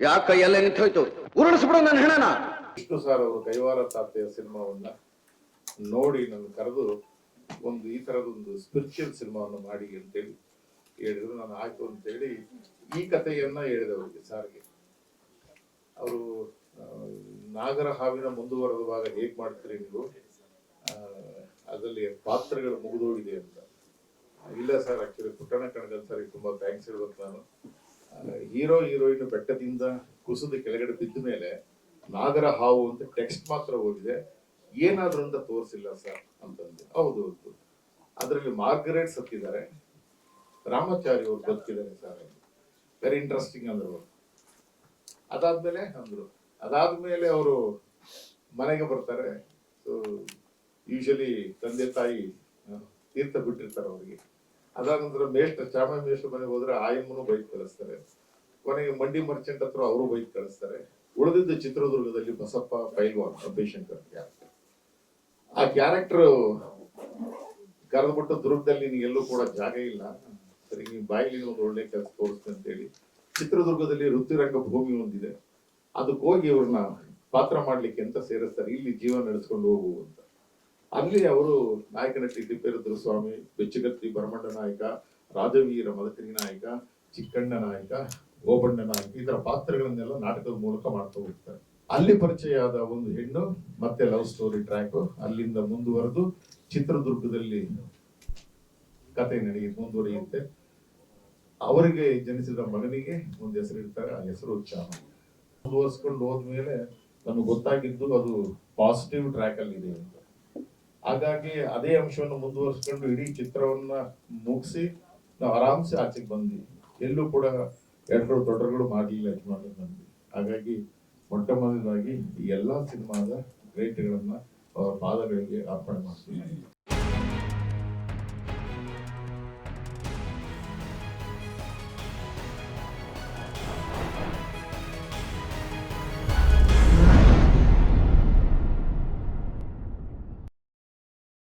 ಯಾಕ ಎಲ್ಲ ನಿಂತೋಯ್ತು? ಉರುಳಿಸ್ಬಿಡು ನನ್ನ ಹೆಣನ. ವಿಷ್ಣು ಸರ್ ಅವರು ಕೈವಾರ ತಾತೆಯ ಸಿನಿಮಾವನ್ನ ನೋಡಿ ನನ್ನ ಕರೆದು ಈ ತರದೊಂದು ಸ್ಪಿರಿಚುವಲ್ ಸಿನಿಮಾವನ್ನು ಮಾಡಿ ಅಂತೇಳಿ ಹೇಳಿದ್ರು. ನಾನು ಆಯ್ತು ಅಂತೇಳಿ ಈ ಕಥೆಯನ್ನ ಹೇಳಿದೆ ಅವರಿಗೆ, ಸಾರ್ಗೆ. ಅವರು ನಾಗರ ಹಾವಿನ ಮುಂದುವರೆದ ಭಾಗ ಹೇಗ್ ಮಾಡ್ತೀರಿ ನೀವು, ಅದರಲ್ಲಿ ಪಾತ್ರಗಳು ಮುಗಿದೋಗಿದೆ ಅಂತ. ಇಲ್ಲ sir, actually Puttanna Kanagal sir ತುಂಬಾ ಥ್ಯಾಂಕ್ಸ್ ಹೇಳ್ಬೇಕು ನಾನು. ಹೀರೋ ಹೀರೋಯಿನ್ ಬೆಟ್ಟದಿಂದ ಕುಸಿದು ಕೆಳಗಡೆ ಬಿದ್ದ ಮೇಲೆ ನಾಗರ ಹಾವು ಅಂತ ಟೆಕ್ಸ್ಟ್ ಮಾತ್ರ ಓದಿದೆ, ಏನಾದ್ರೂ ಅಂತ ತೋರಿಸಿಲ್ಲ ಸರ್ ಅಂತಂದು. ಹೌದು ಹೌದು, ಅದರಲ್ಲಿ ಮಾರ್ಗರೇಟ್ ಸತ್ತಿದ್ದಾರೆ, ರಾಮಾಚಾರಿ ಅವರು ಬದುಕಿದ್ದಾರೆ ಸರ್. ವೆರಿ ಇಂಟ್ರೆಸ್ಟಿಂಗ್ ಅಂದ್ರು. ಅದಾದ್ಮೇಲೆ ಅವರು ಮನೆಗೆ ಬರ್ತಾರೆ. ಸೊ ಯೂಶಲಿ ತಂದೆ ತಾಯಿ ತೀರ್ಥ ಬಿಟ್ಟಿರ್ತಾರೆ ಅವರಿಗೆ. ಅದಾದ ನಂತರ ಮೇಷ್ಟ್ರ ಚಾಮ ಮೇಷ್ಟ್ರ ಮನೆಗೆ ಹೋದ್ರೆ ಆಯಮ್ಮನು ಬೈಕ್ ಕಳಿಸ್ತಾರೆ. ಕೊನೆಗೆ ಮಂಡಿ ಮರ್ಚೆಂಟ್ ಹತ್ರ ಅವರು ಬೈಕ್ ಕಳಿಸ್ತಾರೆ. ಉಳಿದಿದ್ದ ಚಿತ್ರದುರ್ಗದಲ್ಲಿ ಬಸಪ್ಪ ಪೈಲ್ವಾನ್ ಅಭಯಶಂಕರ್ ಕ್ಯಾರೆಕ್ಟರ್. ಆ ಕ್ಯಾರೆಕ್ಟರ್ ಕರೆದ್ಬಿಟ್ಟು ದುರ್ಗದಲ್ಲಿ ಎಲ್ಲೂ ಕೂಡ ಜಾಗ ಇಲ್ಲ, ಸರಿ ನೀವು ಬಾಯಿಲಿ ಒಂದು ಒಳ್ಳೆ ಕೆಲಸ ತೋರಿಸ್ತೀನಿ ಅಂತ ಹೇಳಿ ಚಿತ್ರದುರ್ಗದಲ್ಲಿ ಋತುರಂಗ ಭೂಮಿ ಒಂದಿದೆ, ಅದಕ್ಕೆ ಹೋಗಿ ಇವ್ರನ್ನ ಪಾತ್ರ ಮಾಡ್ಲಿಕ್ಕೆ ಅಂತ ಸೇರಿಸ್ತಾರೆ, ಇಲ್ಲಿ ಜೀವನ ನಡೆಸ್ಕೊಂಡು ಹೋಗು ಅಂತ. ಅಲ್ಲಿ ಅವರು ನಾಯಕ ನಟಿ ತಿಪ್ಪೇರುದ್ರ ಸ್ವಾಮಿ, ಬೆಚ್ಚಗತ್ತಿ ಭರಮಣ್ಣ ನಾಯಕ, ರಾಜವೀರ ಮದಕರಿ ನಾಯಕ, ಚಿಕ್ಕಣ್ಣ ನಾಯಕ, ಓಬಣ್ಣ ನಾಯಕ, ಈ ತರ ಪಾತ್ರಗಳನ್ನೆಲ್ಲ ನಾಟಕದ ಮೂಲಕ ಮಾಡ್ತಾ ಹೋಗ್ತಾರೆ. ಅಲ್ಲಿ ಪರಿಚಯ ಆದ ಒಂದು ಹೆಣ್ಣು ಮತ್ತೆ ಲವ್ ಸ್ಟೋರಿ ಟ್ರ್ಯಾಕ್, ಅಲ್ಲಿಂದ ಮುಂದುವರೆದು ಚಿತ್ರದುರ್ಗದಲ್ಲಿ ಕತೆ ಮುಂದುವರಿಯುತ್ತೆ. ಅವರಿಗೆ ಜನಿಸಿದ ಮಗನಿಗೆ ಒಂದು ಹೆಸರು ಇರ್ತಾರೆ, ಆ ಹೆಸರು ಚಾಮ. ಮುಂದುವರ್ಸ್ಕೊಂಡು ಹೋದ್ಮೇಲೆ ನಮ್ಗೆ ಗೊತ್ತಾಗಿದ್ದು ಅದು ಪಾಸಿಟಿವ್ ಟ್ರ್ಯಾಕ್ ಅಲ್ಲಿ ಇದೆ ಅಂತ. ಹಾಗಾಗಿ ಅದೇ ಅಂಶವನ್ನು ಮುಂದುವರ್ಸ್ಕೊಂಡು ಇಡೀ ಚಿತ್ರವನ್ನ ಮುಗಿಸಿ ನಾವು ಆರಾಮ್ಸೆ ಆಚೆಗೆ ಬಂದ್ವಿ. ಎಲ್ಲೂ ಕೂಡ ಎಡರು ತೊಡರುಗಳು ಮಾಡಲಿಲ್ಲ ಯಜಮಾನರಲ್ಲಿ. ಹಾಗಾಗಿ ಮೊಟ್ಟ ಮೊದಲಾಗಿ ಈ ಎಲ್ಲಾ ಸಿನಿಮಾದ ಗ್ರೇಟ್ಗಳನ್ನ ಅವರ ಪಾದಗಳಿಗೆ ಅರ್ಪಣೆ ಮಾಡ್ತೀವಿ.